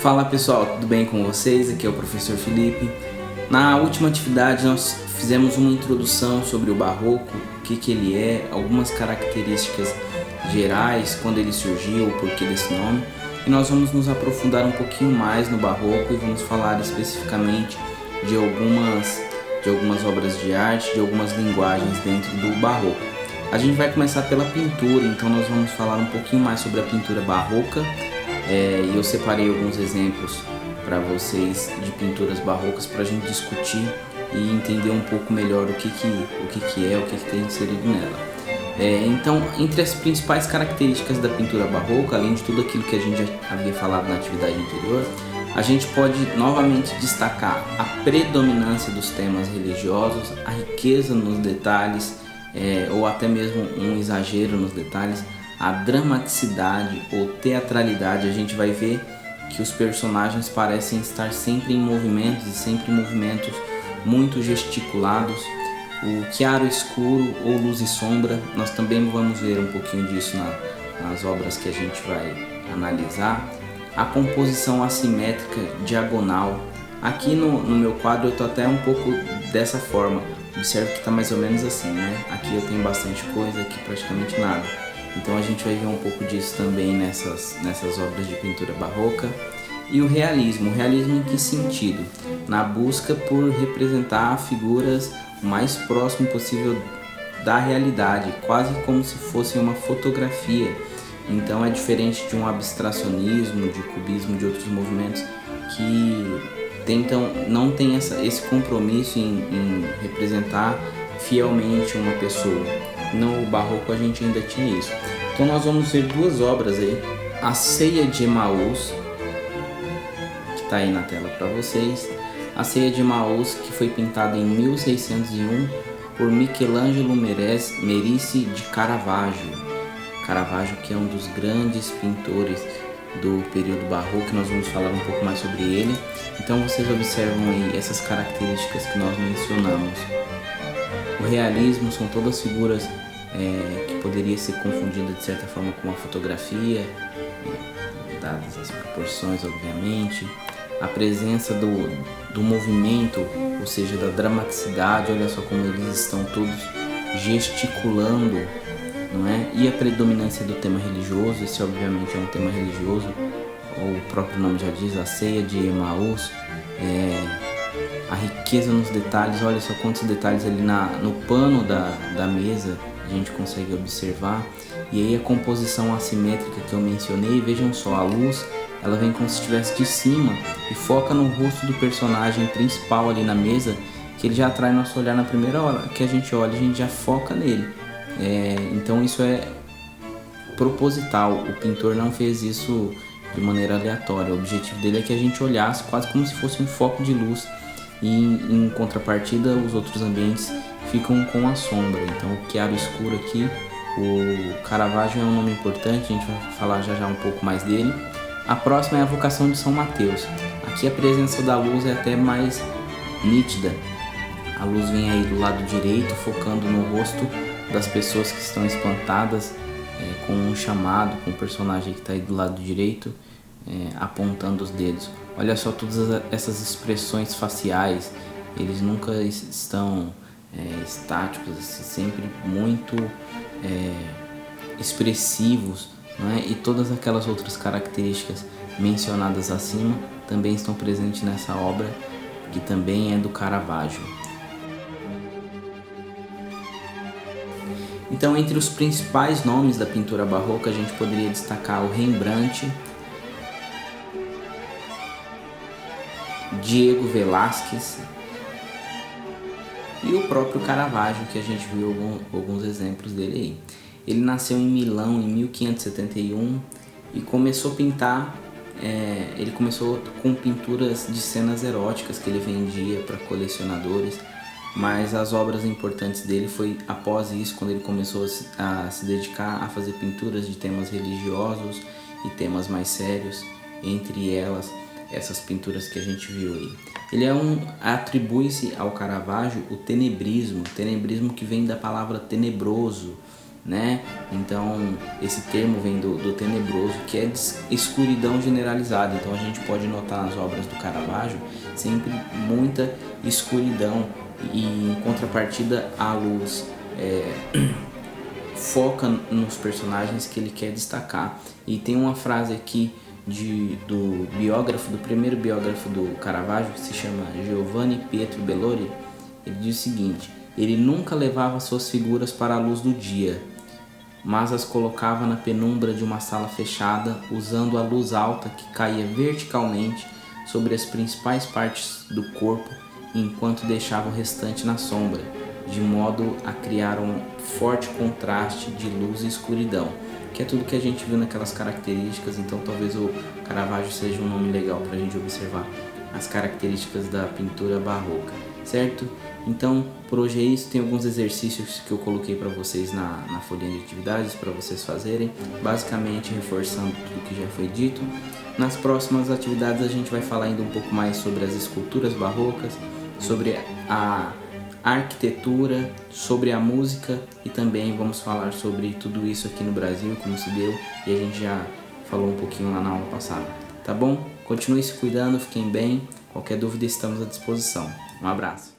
Fala pessoal, tudo bem com vocês? Aqui é o professor Felipe. Na última atividade nós fizemos uma introdução sobre o barroco, o que ele é, algumas características gerais, quando ele surgiu, o porquê desse nome. E nós vamos nos aprofundar um pouquinho mais no barroco e vamos falar especificamente de algumas obras de arte, de algumas linguagens dentro do barroco. A gente vai começar pela pintura, então nós vamos falar um pouquinho mais sobre a pintura barroca. E eu separei alguns exemplos para vocês de pinturas barrocas para a gente discutir e entender um pouco melhor o que tem inserido nela. Então, entre as principais características da pintura barroca, além de tudo aquilo que a gente já havia falado na atividade anterior, a gente pode novamente destacar a predominância dos temas religiosos, a riqueza nos detalhes, ou até mesmo um exagero nos detalhes, a dramaticidade ou teatralidade. A gente vai ver que os personagens parecem estar sempre em movimentos e sempre em movimentos muito gesticulados. O chiaro escuro ou luz e sombra, nós também vamos ver um pouquinho disso nas obras que a gente vai analisar. A composição assimétrica diagonal. Aqui no meu quadro eu estou até um pouco dessa forma. Observe que está mais ou menos assim, né? Aqui eu tenho bastante coisa, aqui praticamente nada. Então a gente vai ver um pouco disso também nessas obras de pintura barroca. E o realismo em que sentido? Na busca por representar figuras o mais próximo possível da realidade, quase como se fosse uma fotografia. Então é diferente de um abstracionismo, de cubismo, de outros movimentos que não tem esse compromisso em representar fielmente uma pessoa. No barroco a gente ainda tinha isso. Então nós vamos ver duas obras aí. A Ceia de Emaús, que está aí na tela para vocês. A Ceia de Emaús, que foi pintada em 1601 por Michelangelo Merisi de Caravaggio. Caravaggio, que é um dos grandes pintores do período barroco, nós vamos falar um pouco mais sobre ele. Então vocês observam aí essas características que nós mencionamos. O realismo são todas figuras que poderia ser confundida de certa forma com uma fotografia, dadas as proporções, obviamente. A presença do movimento, ou seja, da dramaticidade, olha só como eles estão todos gesticulando, não é? E a predominância do tema religioso, esse obviamente é um tema religioso, o próprio nome já diz, a Ceia de Emaús. A riqueza nos detalhes, olha só quantos detalhes ali no pano da mesa a gente consegue observar. E aí a composição assimétrica que eu mencionei, vejam só, a luz ela vem como se estivesse de cima e foca no rosto do personagem principal ali na mesa, que ele já atrai nosso olhar na primeira hora que a gente olha, a gente já foca nele. Então isso é proposital, o pintor não fez isso de maneira aleatória, o objetivo dele é que a gente olhasse quase como se fosse um foco de luz. E em contrapartida, os outros ambientes ficam com a sombra. Então o chiaro escuro aqui, o Caravaggio é um nome importante, a gente vai falar já um pouco mais dele. A próxima é a Vocação de São Mateus. Aqui a presença da luz é até mais nítida. A luz vem aí do lado direito, focando no rosto das pessoas que estão espantadas, com um chamado, com o personagem que está aí do lado direito, apontando os dedos. Olha só todas essas expressões faciais, eles nunca estão estáticos, sempre muito expressivos, não é? E todas aquelas outras características mencionadas acima também estão presentes nessa obra, que também é do Caravaggio. Então, entre os principais nomes da pintura barroca, a gente poderia destacar o Rembrandt, Diego Velázquez e o próprio Caravaggio, que a gente viu alguns exemplos dele aí. Ele nasceu em Milão em 1571 e começou a pintar, ele começou com pinturas de cenas eróticas que ele vendia para colecionadores, mas as obras importantes dele foi após isso, quando ele começou a se dedicar a fazer pinturas de temas religiosos e temas mais sérios, entre elas essas pinturas que a gente viu aí. Ele atribui-se ao Caravaggio o tenebrismo que vem da palavra tenebroso, né? Então esse termo vem do tenebroso, que é escuridão generalizada. Então a gente pode notar nas obras do Caravaggio sempre muita escuridão, e em contrapartida a luz foca nos personagens que ele quer destacar. E tem uma frase aqui do primeiro biógrafo do Caravaggio, que se chama Giovanni Pietro Bellori. Ele diz o seguinte: ele nunca levava suas figuras para a luz do dia, mas as colocava na penumbra de uma sala fechada, usando a luz alta que caía verticalmente sobre as principais partes do corpo, enquanto deixava o restante na sombra, de modo a criar um forte contraste de luz e escuridão, que é tudo que a gente viu naquelas características. Então talvez o Caravaggio seja um nome legal para a gente observar as características da pintura barroca, certo? Então por hoje é isso. Tem alguns exercícios que eu coloquei para vocês na folhinha de atividades para vocês fazerem, basicamente reforçando tudo que já foi dito. Nas próximas atividades a gente vai falar ainda um pouco mais sobre as esculturas barrocas, sobre a arquitetura, sobre a música, e também vamos falar sobre tudo isso aqui no Brasil, como se deu, e a gente já falou um pouquinho lá na aula passada. Tá bom? Continue se cuidando, fiquem bem. Qualquer dúvida estamos à disposição. Um abraço.